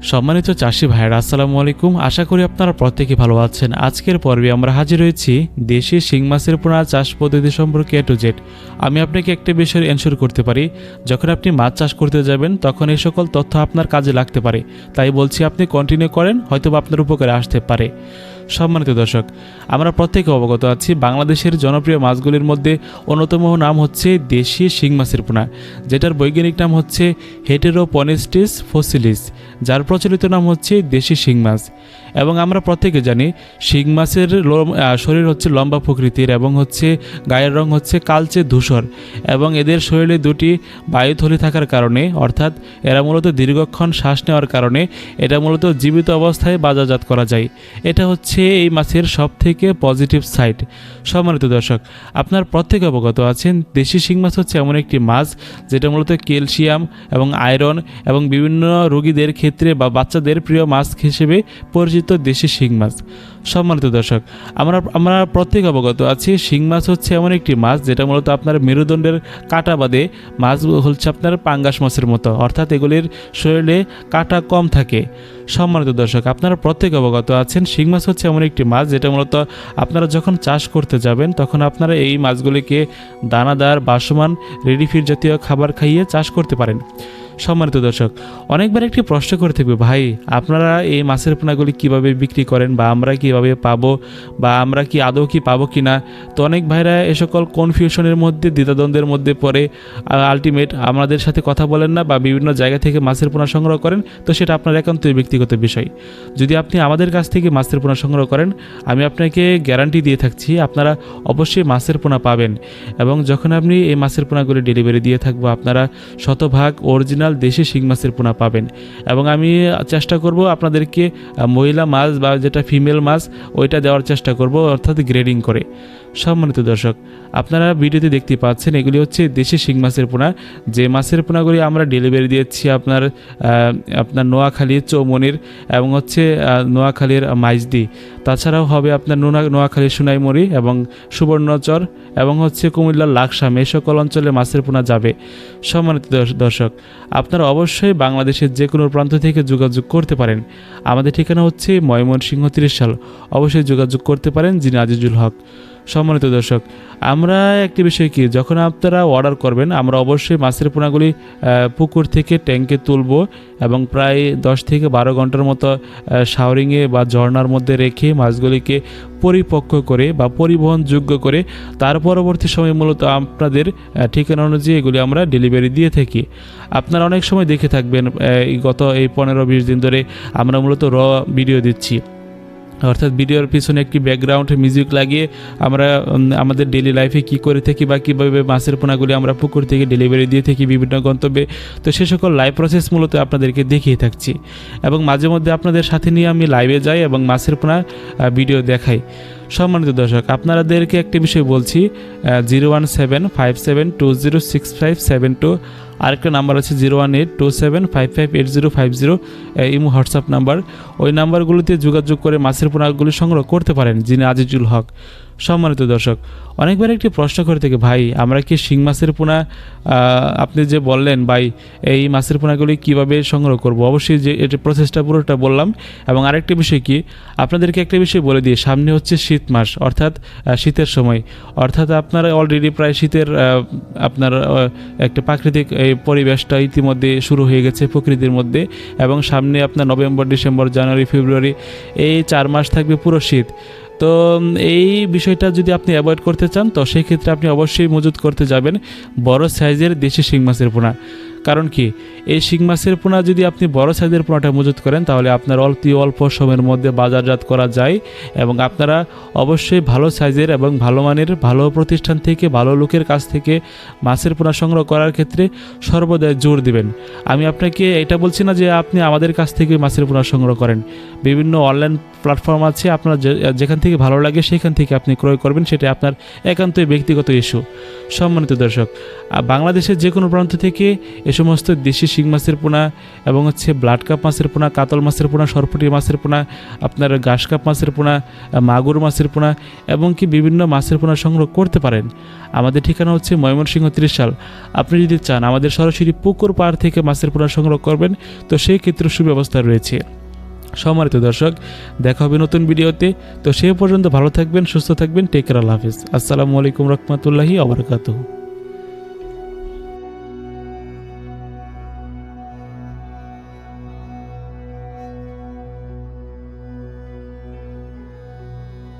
সম্মানিত চাষি ভাইয়েরা আসসালামু আলাইকুম। আশা করি আপনারা প্রত্যেকে ভালো আছেন। আজকের পর্বে আমরা হাজির হয়েছি দেশি শিং মাছের পোনা চাষ পদ্ধতি সম্পর্কে A to Z। আমি আপনাকে একটা বিষয় এনশিওর করতে পারি, যখন আপনি মাছ চাষ করতে যাবেন তখন এই সকল তথ্য আপনার কাজে লাগতে পারে। তাই বলছি আপনি কন্টিনিউ করেন, হয়তো আপনার উপকারে আসতে পারে। সম্মানিত দর্শক, আমরা প্রত্যেকে অবগত আছি বাংলাদেশের জনপ্রিয় মাছগুলির মধ্যে অন্যতম নাম হচ্ছে দেশি শিং মাছের পোনা, যেটার বৈজ্ঞানিক নাম হচ্ছে হেটেরোপনেস্টিস ফসিলিস, যার প্রচলিত নাম হচ্ছে দেশি শিং মাছ। এবং আমরা প্রত্যেকে জানি শিং মাছের শরীর হচ্ছে লম্বা প্রকৃতির এবং হচ্ছে গায়ের রং হচ্ছে কালচে ধূসর, এবং এদের শরীরে দুটি বায়ুথলি থাকার কারণে, অর্থাৎ এরা মূলত দীর্ঘক্ষণ শ্বাস নেওয়ার কারণে এটা মূলত জীবিত অবস্থায় বাজারজাত করা যায়। এটা হচ্ছে এই মাছের সবথেকে পজিটিভ সাইড। সম্মানিত দর্শক, আপনার প্রত্যেকে অবগত আছেন দেশি শিং মাছ হচ্ছে এমন একটি মাছ যেটা মূলত ক্যালসিয়াম এবং আয়রন এবং বিভিন্ন রোগীদের ক্ষেত্রে বা বাচ্চাদের প্রিয় মাছ হিসেবে পরিচিত দেশি শিং মাছ। সম্মানিত দর্শক, আমরা প্রত্যেক অবগত আছি শিং মাছ হচ্ছে এমন একটি মাছ যেটা মূলত আপনার মেরুদণ্ডের কাঁটা বাদে মাছ হচ্ছে আপনার পাঙ্গাস মাছের মতো, অর্থাৎ এগুলির শরীরে কাঁটা কম থাকে। সম্মানিত দর্শক, আপনারা প্রত্যেক অবগত আছেন শিং মাছ হচ্ছে এমন একটি মাছ যেটা মূলত আপনারা যখন চাষ করতে যাবেন তখন আপনারা এই মাছগুলিকে দানাদার বাসমান রেডিফিড জাতীয় খাবার খাইয়ে চাষ করতে পারেন। সম্মানিত দর্শক, অনেকবার একটি প্রশ্ন করে থাকবে, ভাই আপনারা এই মাছের পোনাগুলি কিভাবে বিক্রি করেন বা আমরা কিভাবে পাবো বা আমরা কি আদৌ কি পাবো কি না। তো অনেক ভাইরা এ সকল কনফিউশনের মধ্যে দ্বিধাদ্বন্দ্বের মধ্যে পড়ে আলটিমেট আমাদের সাথে কথা বলেন না বা বিভিন্ন জায়গা থেকে মাছের পোনা সংগ্রহ করেন। তো সেটা আপনার একান্তই ব্যক্তিগত বিষয়। যদি আপনি আমাদের কাছ থেকে মাছের পোনা সংগ্রহ করেন, আমি আপনাকে গ্যারান্টি দিয়ে থাকছি আপনারা অবশ্যই মাছের পোনা পাবেন। এবং যখন আপনি এই মাছের পোনাগুলি ডেলিভারি দিয়ে থাকবো, আপনারা শতভাগ অরিজিনাল দেশি শিং মাছের পোনা পাবেন। এবং আমি চেষ্টা করব আপনাদেরকে মহিলা মাছ বা যেটা ফিমেল মাছ ওইটা দেওয়ার চেষ্টা করব, অর্থাৎ গ্রেডিং করে। সম্মানিত দর্শক, আপনারা ভিডিওতে দেখতে পাচ্ছেন এগুলি হচ্ছে দেশি শিং মাছের পোনা। যে মাছের পোনাগুলি আমরা ডেলিভারি দিয়েছি আপনার নোয়াখালীর চৌমনির এবং হচ্ছে নোয়াখালীর মাইজদি, তাছাড়াও হবে আপনার নোয়াখালীর সোনাইমুড়ি এবং সুবর্ণচর এবং হচ্ছে কুমিল্লার লাকসাম, এই সকল অঞ্চলে মাছের পোনা যাবে। সম্মানিত দর্শক, আপনারা অবশ্যই বাংলাদেশের যে কোনো প্রান্ত থেকে যোগাযোগ করতে পারেন। আমাদের ঠিকানা হচ্ছে ময়মনসিংহ 30 সাল। অবশ্যই যোগাযোগ করতে পারেন যিনি আজিজুল হক। সম্মানিত দর্শক, আমরা একটি বিষয় কি, যখন আপনারা অর্ডার করবেন আমরা অবশ্যই মাছের পোনাগুলি পুকুর থেকে ট্যাঙ্কে তুলব এবং প্রায় 10 থেকে 12 ঘন্টার মতো শাওরিংয়ে বা ঝর্ণার মধ্যে রেখে মাছগুলিকে পরিপক্ক করে বা পরিবহনযোগ্য করে তার পরবর্তী সময় মূলত আপনাদের ঠিকানা অনুযায়ী এগুলি আমরা ডেলিভারি দিয়ে থাকি। আপনারা অনেক সময় দেখে থাকবেন গত এই 15-20 দিন ধরে আমরা মূলত র ভিডিও দিচ্ছি, অর্থাৎ ভিডিওর পিছনে একটি ব্যাকগ্রাউন্ড মিউজিক লাগিয়ে আমরা আমাদের ডেলি লাইফে কী করে থাকি বা কীভাবে মাছের পোনাগুলি আমরা পুকুর থেকে ডেলিভারি দিয়ে থাকি বিভিন্ন গন্তব্যে। তো সে সকল লাইভ প্রসেস মূলত আপনাদেরকে দেখিয়ে থাকছি এবং মাঝে মধ্যে আপনাদের সাথে নিয়ে আমি লাইভে যাই এবং মাছের পোনা ভিডিও দেখাই। সম্মানিত দর্শক, আপনাদেরকে একটি বিষয় বলছি, 01757206572, আরেকটা নাম্বার আছে 01827558050, ইমো হোয়াটসঅ্যাপ নাম্বার। ওই নাম্বারগুলিতে যোগাযোগ করে মাছের পোনাগুলি সংগ্রহ করতে পারেন যিনি আজিজুল হক। সম্মানিত দর্শক, অনেকবার একটি প্রশ্ন করে থেকে, ভাই আমরা কি শিং মাছের পোনা, আপনি যে বললেন ভাই এই মাছের পোনাগুলি কীভাবে সংগ্রহ করব, অবশ্যই যে এটা প্রসেসটা পুরোটা বললাম। এবং আরেকটি বিষয় কি, আপনাদেরকে একটা বিষয় বলে দিই, সামনে হচ্ছে শীত মাস, অর্থাৎ শীতের সময়, অর্থাৎ আপনারা অলরেডি প্রায় শীতের আপনার একটা প্রাকৃতিক এই পরিবেশটা ইতিমধ্যে শুরু হয়ে গেছে প্রকৃতির মধ্যে, এবং সামনে আপনার নভেম্বর, ডিসেম্বর, জানুয়ারি, ফেব্রুয়ারি এই 4 মাস থাকবে পুরো শীত। তো এই বিষয়টা যদি আপনি অ্যাভয়েড করতে চান তো সেই ক্ষেত্রে আপনি অবশ্যই মজুত করতে যাবেন বড় সাইজের দেশি শিং মাছের পোনা। কারণ কি, এই শিং মাছের পোনা যদি আপনি বড় সাইজের পোনাটা মজুত করেন তাহলে আপনার অল্প সময়ের মধ্যে বাজারজাত করা যায়। এবং আপনারা অবশ্যই ভালো সাইজের এবং ভালো মানের ভালো প্রতিষ্ঠান থেকে ভালো লোকের কাছ থেকে মাছের পোনা সংগ্রহ করার ক্ষেত্রে সর্বদাই জোর দিবেন। আমি আপনাকে এটা বলছি না যে আপনি আমাদের কাছ থেকে মাছের পোনা সংগ্রহ করেন, বিভিন্ন অনলাইন প্ল্যাটফর্ম আছে, আপনার যেখান থেকে ভালো লাগে সেখান থেকে আপনি ক্রয় করবেন, সেটা আপনার একান্তই ব্যক্তিগত ইস্যু। সম্মানিত দর্শক, বাংলাদেশের যে কোনো প্রান্ত থেকে এ সমস্ত দেশি শিং মাছের পোনা এবং হচ্ছে ব্লাড কাপ মাছের পোনা, কাতল মাছের পোনা, সরপুঁটি মাছের পোনা, আপনার ঘাস কাপ মাছের পোনা, মাগুর মাছের পোনা এবং কি বিভিন্ন মাছের পোনা সংগ্রহ করতে পারেন। আমাদের ঠিকানা হচ্ছে ময়মনসিংহ ত্রিশাল। আপনি যদি চান আমাদের সরাসরি পুকুর পাড় থেকে মাছের পোনা সংগ্রহ করবেন তো সেই ক্ষেত্রে সুব্যবস্থা রয়েছে। সম্মানিত দর্শক, দেখা হবে নতুন ভিডিওতে। তো সে পর্যন্ত ভালো থাকবেন, সুস্থ থাকবেন। টেক কেয়ার, আল্লাহ হাফিজ। আসসালামু আলাইকুম রহমতুল্লাহি ওয়া বারাকাতুহু।